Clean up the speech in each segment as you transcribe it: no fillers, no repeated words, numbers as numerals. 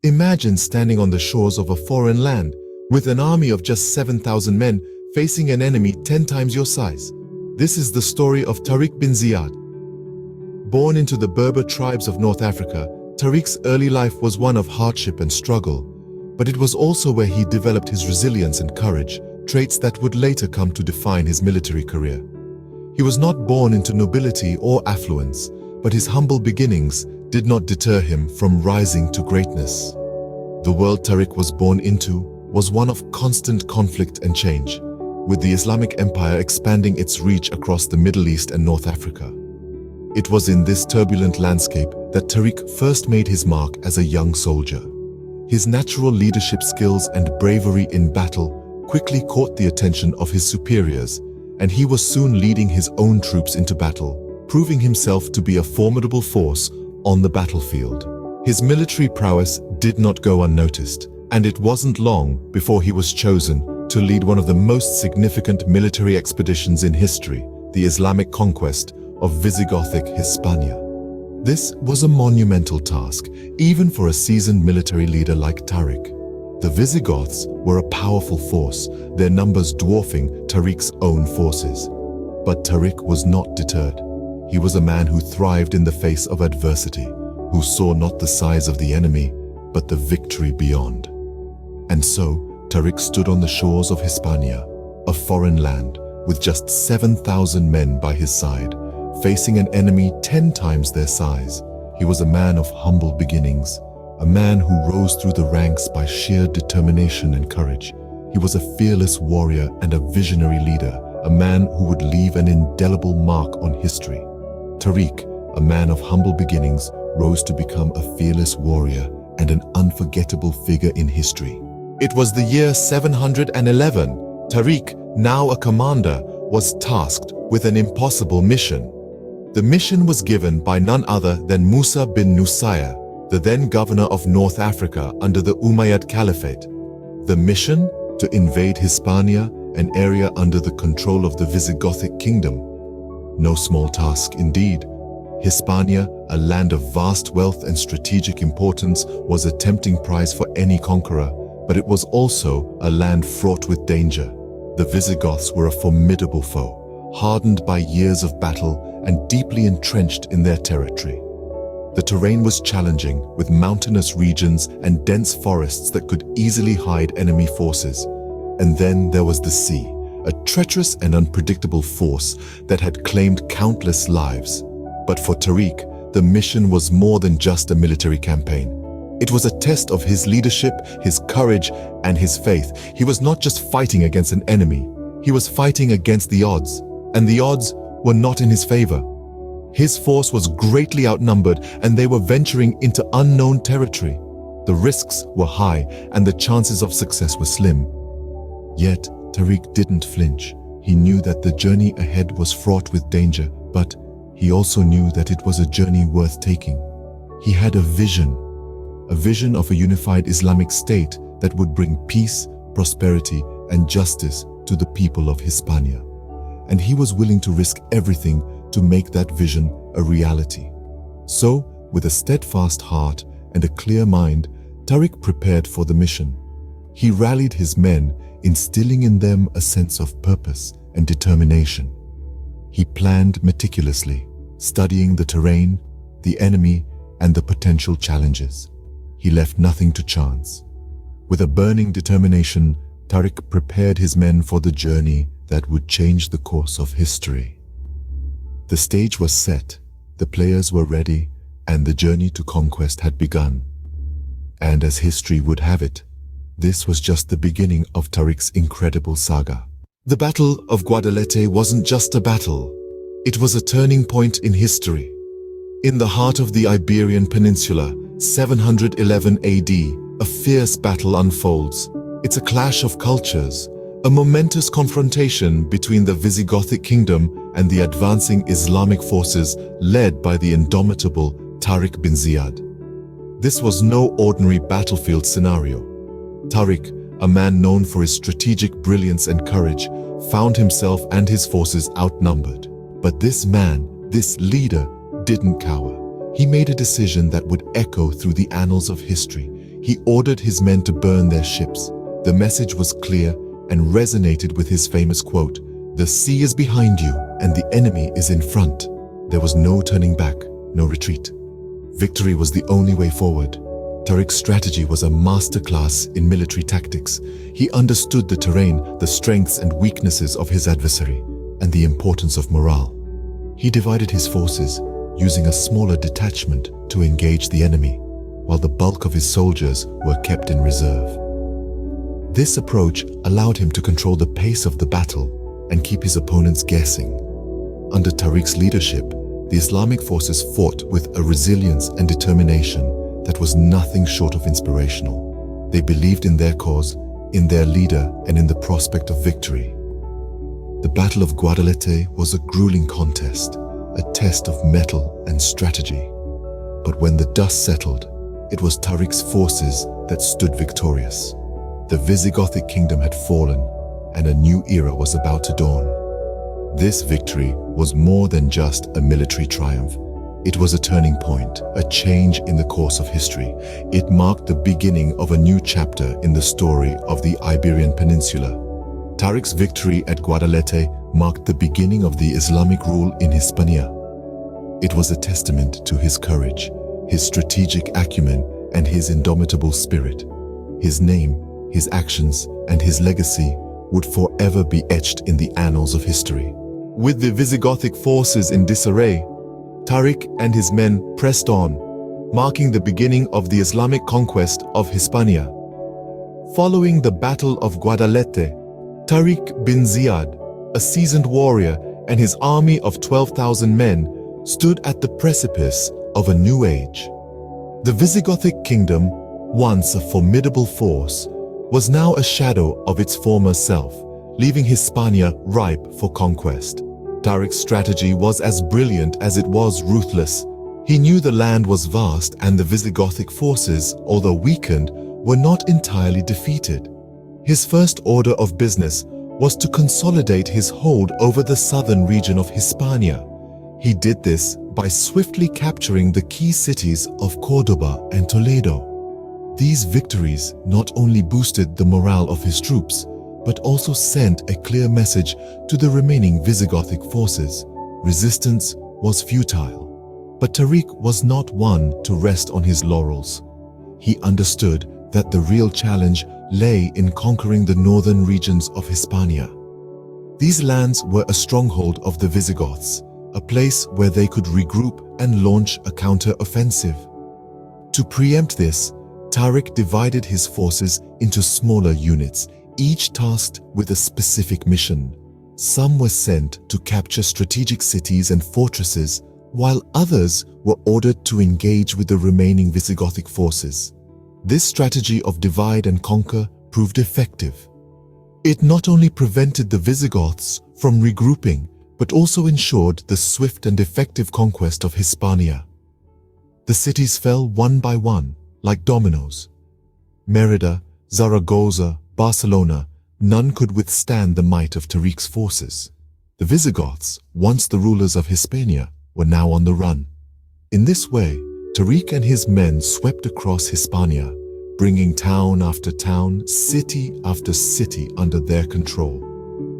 Imagine standing on the shores of a foreign land with an army of just 7,000 men facing an enemy 10 times your size. This is the story of Tariq bin Ziyad. Born into the Berber tribes of North Africa, Tariq's early life was one of hardship and struggle, but it was also where he developed his resilience and courage, traits that would later come to define his military career. He was not born into nobility or affluence, but his humble beginnings did not deter him from rising to greatness. The world Tariq was born into was one of constant conflict and change, with the Islamic Empire expanding its reach across the Middle East and North Africa. It was in this turbulent landscape that Tariq first made his mark as a young soldier. His natural leadership skills and bravery in battle quickly caught the attention of his superiors, and he was soon leading his own troops into battle, proving himself to be a formidable force on the battlefield. His military prowess did not go unnoticed, and it wasn't long before he was chosen to lead one of the most significant military expeditions in history, the Islamic conquest of Visigothic Hispania. This was a monumental task, even for a seasoned military leader like Tariq. The Visigoths were a powerful force, their numbers dwarfing Tariq's own forces. But Tariq was not deterred. He was a man who thrived in the face of adversity, who saw not the size of the enemy, but the victory beyond. And so, Tariq stood on the shores of Hispania, a foreign land, with just 7,000 men by his side, facing an enemy 10 times their size. He was a man of humble beginnings, a man who rose through the ranks by sheer determination and courage. He was a fearless warrior and a visionary leader, a man who would leave an indelible mark on history. Tariq, a man of humble beginnings, rose to become a fearless warrior and an unforgettable figure in history. It was the year 711. Tariq, now a commander, was tasked with an impossible mission. The mission was given by none other than Musa bin Nusayr, the then governor of North Africa under the Umayyad Caliphate. The mission? To invade Hispania, an area under the control of the Visigothic kingdom. No small task indeed. Hispania, a land of vast wealth and strategic importance, was a tempting prize for any conqueror, but it was also a land fraught with danger. The Visigoths were a formidable foe, hardened by years of battle and deeply entrenched in their territory. The terrain was challenging, with mountainous regions and dense forests that could easily hide enemy forces. And then there was the sea, a treacherous and unpredictable force that had claimed countless lives. But for Tariq, the mission was more than just a military campaign. It was a test of his leadership, his courage, and his faith. He was not just fighting against an enemy, he was fighting against the odds, and the odds were not in his favor. His force was greatly outnumbered, and they were venturing into unknown territory. The risks were high, and the chances of success were slim. Yet, Tariq didn't flinch. He knew that the journey ahead was fraught with danger, but he also knew that it was a journey worth taking. He had a vision of a unified Islamic state that would bring peace, prosperity, and justice to the people of Hispania. And he was willing to risk everything to make that vision a reality. So, with a steadfast heart and a clear mind, Tariq prepared for the mission. He rallied his men, instilling in them a sense of purpose and determination. He planned meticulously, studying the terrain, the enemy, and the potential challenges. He left nothing to chance. With a burning determination, Tariq prepared his men for the journey that would change the course of history. The stage was set, the players were ready, and the journey to conquest had begun. And as history would have it, this was just the beginning of Tariq's incredible saga. The Battle of Guadalete wasn't just a battle. It was a turning point in history. In the heart of the Iberian Peninsula, 711 AD, a fierce battle unfolds. It's a clash of cultures, a momentous confrontation between the Visigothic kingdom and the advancing Islamic forces led by the indomitable Tariq bin Ziyad. This was no ordinary battlefield scenario. Tariq, a man known for his strategic brilliance and courage, found himself and his forces outnumbered. But this man, this leader, didn't cower. He made a decision that would echo through the annals of history. He ordered his men to burn their ships. The message was clear and resonated with his famous quote, "The sea is behind you and the enemy is in front." There was no turning back, no retreat. Victory was the only way forward. Tariq's strategy was a masterclass in military tactics. He understood the terrain, the strengths and weaknesses of his adversary, and the importance of morale. He divided his forces, using a smaller detachment to engage the enemy, while the bulk of his soldiers were kept in reserve. This approach allowed him to control the pace of the battle and keep his opponents guessing. Under Tariq's leadership, the Islamic forces fought with a resilience and determination that was nothing short of inspirational. They believed in their cause, in their leader, and in the prospect of victory. The Battle of Guadalete was a grueling contest, a test of mettle and strategy. But when the dust settled, it was Tariq's forces that stood victorious. The Visigothic kingdom had fallen, and a new era was about to dawn. This victory was more than just a military triumph. It was a turning point, a change in the course of history. It marked the beginning of a new chapter in the story of the Iberian Peninsula. Tariq's victory at Guadalete marked the beginning of the Islamic rule in Hispania. It was a testament to his courage, his strategic acumen, and his indomitable spirit. His name, his actions, and his legacy would forever be etched in the annals of history. With the Visigothic forces in disarray, Tariq and his men pressed on, marking the beginning of the Islamic conquest of Hispania. Following the Battle of Guadalete, Tariq Bin Ziyad, a seasoned warrior, and his army of 12,000 men stood at the precipice of a new age. The Visigothic kingdom, once a formidable force, was now a shadow of its former self, leaving Hispania ripe for conquest. Tariq's strategy was as brilliant as it was ruthless. He knew the land was vast and the Visigothic forces, although weakened, were not entirely defeated. His first order of business was to consolidate his hold over the southern region of Hispania. He did this by swiftly capturing the key cities of Córdoba and Toledo. These victories not only boosted the morale of his troops, but also sent a clear message to the remaining Visigothic forces. Resistance was futile. But Tariq was not one to rest on his laurels. He understood that the real challenge lay in conquering the northern regions of Hispania. These lands were a stronghold of the Visigoths, a place where they could regroup and launch a counter-offensive. To preempt this, Tariq divided his forces into smaller units, each tasked with a specific mission. Some were sent to capture strategic cities and fortresses, while others were ordered to engage with the remaining Visigothic forces. This strategy of divide and conquer proved effective. It not only prevented the Visigoths from regrouping, but also ensured the swift and effective conquest of Hispania. The cities fell one by one, like dominoes. Merida, Zaragoza, Barcelona, none could withstand the might of Tariq's forces. The Visigoths, once the rulers of Hispania, were now on the run. In this way, Tariq and his men swept across Hispania, bringing town after town, city after city under their control.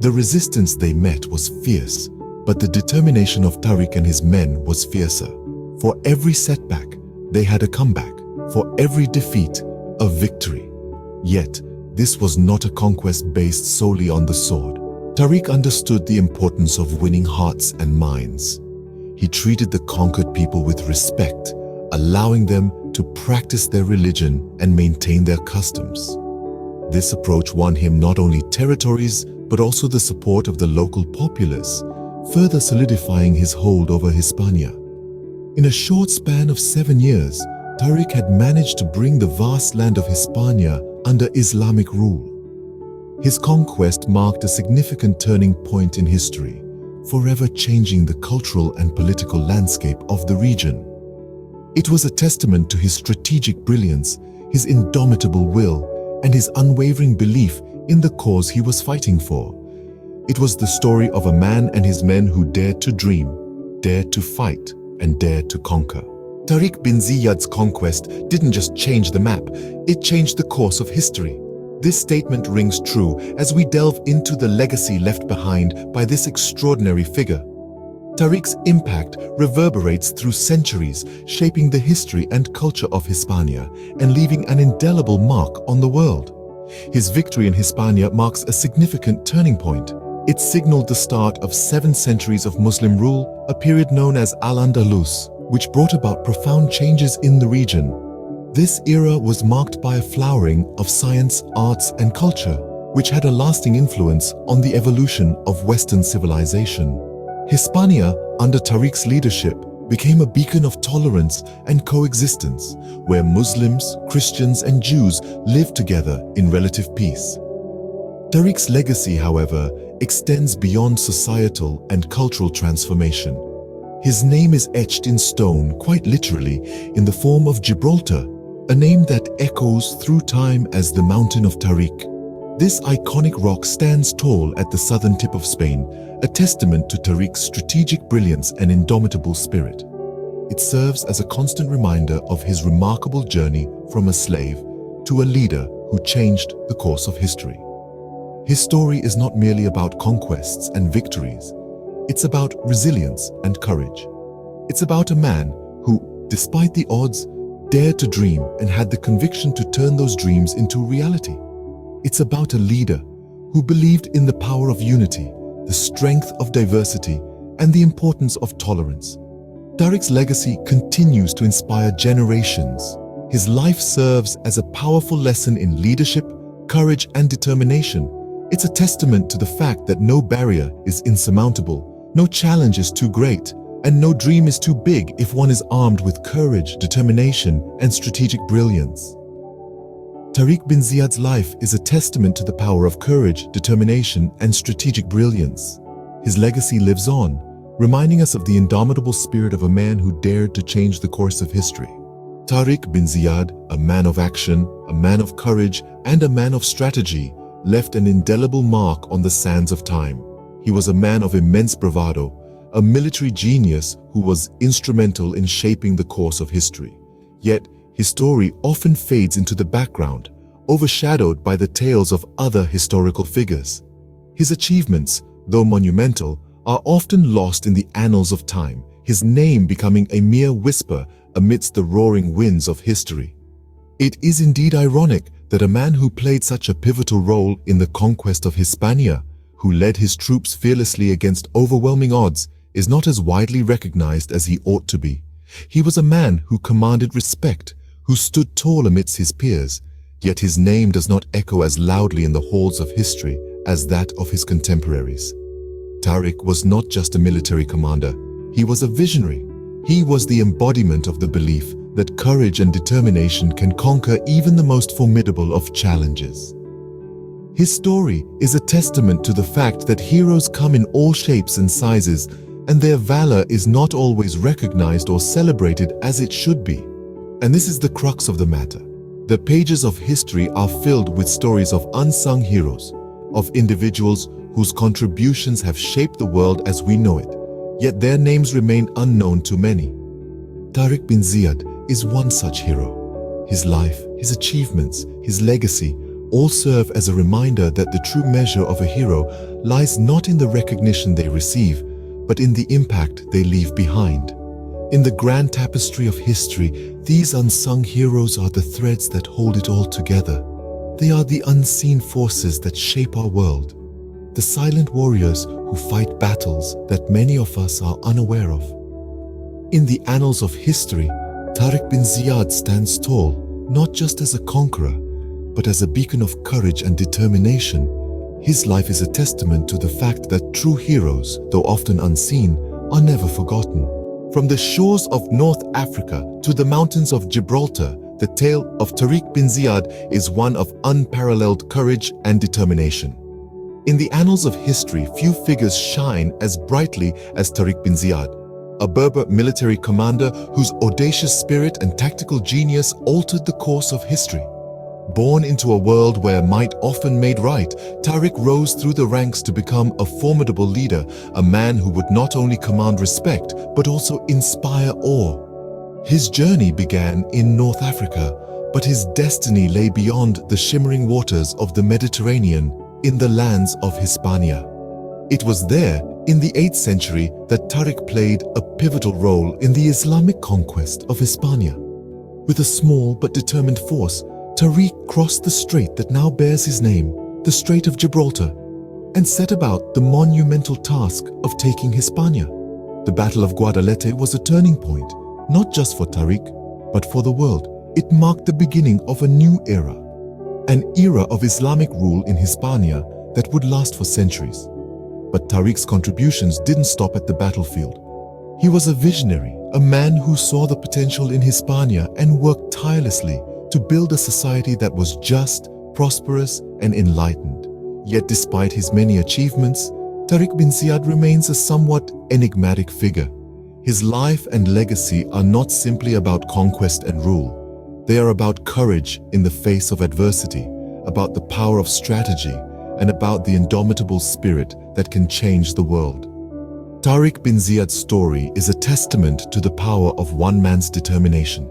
The resistance they met was fierce, but the determination of Tariq and his men was fiercer. For every setback, they had a comeback. For every defeat, a victory. Yet, this was not a conquest based solely on the sword. Tariq understood the importance of winning hearts and minds. He treated the conquered people with respect, allowing them to practice their religion and maintain their customs. This approach won him not only territories, but also the support of the local populace, further solidifying his hold over Hispania. In a short span of 7 years, Tariq had managed to bring the vast land of Hispania under Islamic rule. His conquest marked a significant turning point in history, forever changing the cultural and political landscape of the region. It was a testament to his strategic brilliance, his indomitable will, and his unwavering belief in the cause he was fighting for. It was the story of a man and his men who dared to dream, dared to fight, and dared to conquer. Tariq bin Ziyad's conquest didn't just change the map, it changed the course of history. This statement rings true as we delve into the legacy left behind by this extraordinary figure. Tariq's impact reverberates through centuries, shaping the history and culture of Hispania and leaving an indelible mark on the world. His victory in Hispania marks a significant turning point. It signaled the start of 7 centuries of Muslim rule, a period known as Al-Andalus, which brought about profound changes in the region. This era was marked by a flowering of science, arts, and culture, which had a lasting influence on the evolution of Western civilization. Hispania, under Tariq's leadership, became a beacon of tolerance and coexistence, where Muslims, Christians, and Jews lived together in relative peace. Tariq's legacy, however, extends beyond societal and cultural transformation. His name is etched in stone, quite literally, in the form of Gibraltar, a name that echoes through time as the Mountain of Tariq. This iconic rock stands tall at the southern tip of Spain, a testament to Tariq's strategic brilliance and indomitable spirit. It serves as a constant reminder of his remarkable journey from a slave to a leader who changed the course of history. His story is not merely about conquests and victories. It's about resilience and courage. It's about a man who, despite the odds, dared to dream and had the conviction to turn those dreams into reality. It's about a leader who believed in the power of unity, the strength of diversity, and the importance of tolerance. Tariq's legacy continues to inspire generations. His life serves as a powerful lesson in leadership, courage, and determination. It's a testament to the fact that no barrier is insurmountable, no challenge is too great, and no dream is too big if one is armed with courage, determination, and strategic brilliance. Tariq bin Ziyad's life is a testament to the power of courage, determination, and strategic brilliance. His legacy lives on, reminding us of the indomitable spirit of a man who dared to change the course of history. Tariq bin Ziyad, a man of action, a man of courage, and a man of strategy, left an indelible mark on the sands of time. He was a man of immense bravado, a military genius who was instrumental in shaping the course of history. Yet, his story often fades into the background, overshadowed by the tales of other historical figures. His achievements, though monumental, are often lost in the annals of time, his name becoming a mere whisper amidst the roaring winds of history. It is indeed ironic that a man who played such a pivotal role in the conquest of Hispania, who led his troops fearlessly against overwhelming odds, is not as widely recognized as he ought to be. He was a man who commanded respect, who stood tall amidst his peers, yet his name does not echo as loudly in the halls of history as that of his contemporaries. Tariq was not just a military commander, he was a visionary. He was the embodiment of the belief that courage and determination can conquer even the most formidable of challenges. His story is a testament to the fact that heroes come in all shapes and sizes, and their valor is not always recognized or celebrated as it should be. And this is the crux of the matter. The pages of history are filled with stories of unsung heroes, of individuals whose contributions have shaped the world as we know it, yet their names remain unknown to many. Tariq bin Ziyad is one such hero. His life, his achievements, his legacy all serve as a reminder that the true measure of a hero lies not in the recognition they receive, but in the impact they leave behind. In the grand tapestry of history, these unsung heroes are the threads that hold it all together. They are the unseen forces that shape our world, the silent warriors who fight battles that many of us are unaware of. In the annals of history, Tariq bin Ziyad stands tall, not just as a conqueror, but as a beacon of courage and determination. His life is a testament to the fact that true heroes, though often unseen, are never forgotten. From the shores of North Africa to the mountains of Gibraltar, the tale of Tariq bin Ziyad is one of unparalleled courage and determination. In the annals of history, few figures shine as brightly as Tariq bin Ziyad, a Berber military commander whose audacious spirit and tactical genius altered the course of history. Born into a world where might often made right, Tariq rose through the ranks to become a formidable leader, a man who would not only command respect, but also inspire awe. His journey began in North Africa, but his destiny lay beyond the shimmering waters of the Mediterranean in the lands of Hispania. It was there, in the 8th century, that Tariq played a pivotal role in the Islamic conquest of Hispania. With a small but determined force, Tariq crossed the strait that now bears his name, the Strait of Gibraltar, and set about the monumental task of taking Hispania. The Battle of Guadalete was a turning point, not just for Tariq, but for the world. It marked the beginning of a new era, an era of Islamic rule in Hispania that would last for centuries. But Tariq's contributions didn't stop at the battlefield. He was a visionary, a man who saw the potential in Hispania and worked tirelessly to build a society that was just, prosperous, and enlightened. Yet despite his many achievements, Tariq bin Ziyad remains a somewhat enigmatic figure. His life and legacy are not simply about conquest and rule. They are about courage in the face of adversity, about the power of strategy, and about the indomitable spirit that can change the world. Tariq bin Ziyad's story is a testament to the power of one man's determination.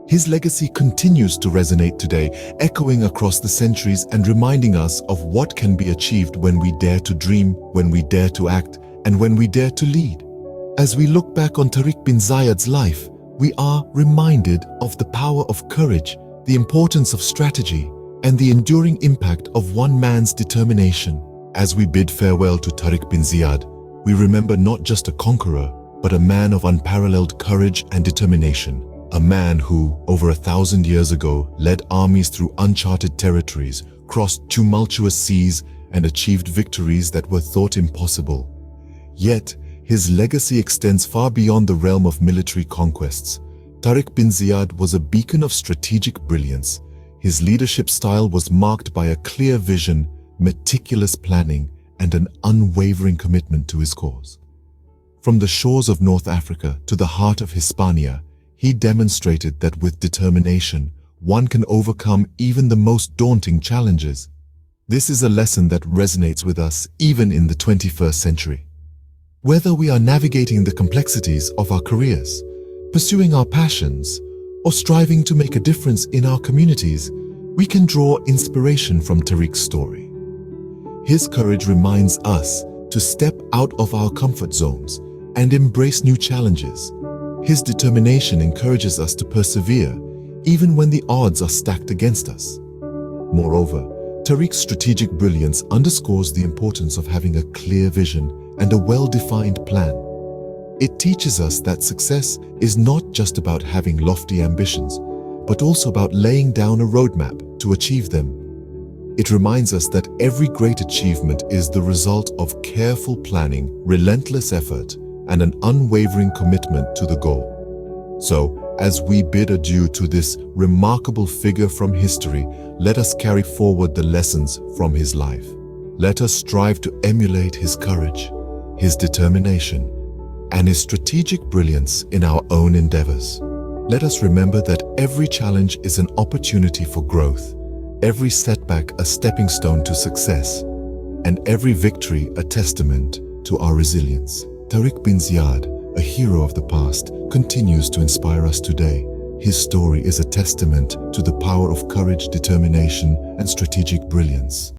His legacy continues to resonate today, echoing across the centuries and reminding us of what can be achieved when we dare to dream, when we dare to act, and when we dare to lead. As we look back on Tariq bin Ziyad's life, we are reminded of the power of courage, the importance of strategy, and the enduring impact of one man's determination. As we bid farewell to Tariq bin Ziyad, we remember not just a conqueror, but a man of unparalleled courage and determination. A man who, over 1,000 years ago, led armies through uncharted territories, crossed tumultuous seas, and achieved victories that were thought impossible. Yet, his legacy extends far beyond the realm of military conquests. Tariq bin Ziyad was a beacon of strategic brilliance. His leadership style was marked by a clear vision, meticulous planning, and an unwavering commitment to his cause. From the shores of North Africa to the heart of Hispania, he demonstrated that with determination, one can overcome even the most daunting challenges. This is a lesson that resonates with us even in the 21st century. Whether we are navigating the complexities of our careers, pursuing our passions, or striving to make a difference in our communities, we can draw inspiration from Tariq's story. His courage reminds us to step out of our comfort zones and embrace new challenges. His determination encourages us to persevere, even when the odds are stacked against us. Moreover, Tariq's strategic brilliance underscores the importance of having a clear vision and a well-defined plan. It teaches us that success is not just about having lofty ambitions, but also about laying down a roadmap to achieve them. It reminds us that every great achievement is the result of careful planning, relentless effort, and an unwavering commitment to the goal. So, as we bid adieu to this remarkable figure from history, let us carry forward the lessons from his life. Let us strive to emulate his courage, his determination, and his strategic brilliance in our own endeavors. Let us remember that every challenge is an opportunity for growth, every setback a stepping stone to success, and every victory a testament to our resilience. Tariq bin Ziyad, a hero of the past, continues to inspire us today. His story is a testament to the power of courage, determination, and strategic brilliance.